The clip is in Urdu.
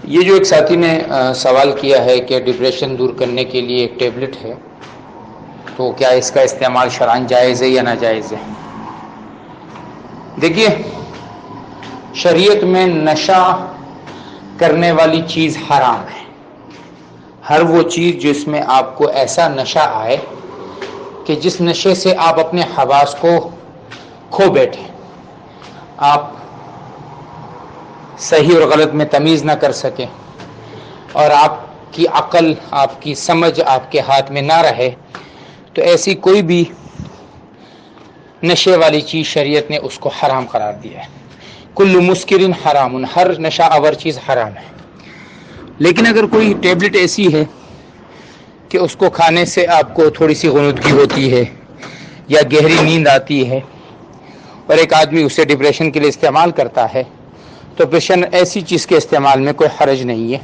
یہ جو ایک ساتھی نے سوال کیا ہے کہ ڈپریشن دور کرنے کے لیے ایک ٹیبلٹ ہے، تو کیا اس کا استعمال شرعاً جائز ہے یا ناجائز ہے؟ دیکھیے، شریعت میں نشہ کرنے والی چیز حرام ہے۔ ہر وہ چیز جس میں آپ کو ایسا نشہ آئے کہ جس نشے سے آپ اپنے حواس کو کھو بیٹھیں، آپ صحیح اور غلط میں تمیز نہ کر سکیں، اور آپ کی عقل، آپ کی سمجھ آپ کے ہاتھ میں نہ رہے، تو ایسی کوئی بھی نشے والی چیز شریعت نے اس کو حرام قرار دیا ہے۔ کل مسکر حرام، ہر نشہ آور چیز حرام ہے۔ لیکن اگر کوئی ٹیبلٹ ایسی ہے کہ اس کو کھانے سے آپ کو تھوڑی سی غنودگی ہوتی ہے یا گہری نیند آتی ہے، اور ایک آدمی اسے ڈپریشن کے لیے استعمال کرتا ہے، تو ایسی چیز کے استعمال میں کوئی حرج نہیں ہے۔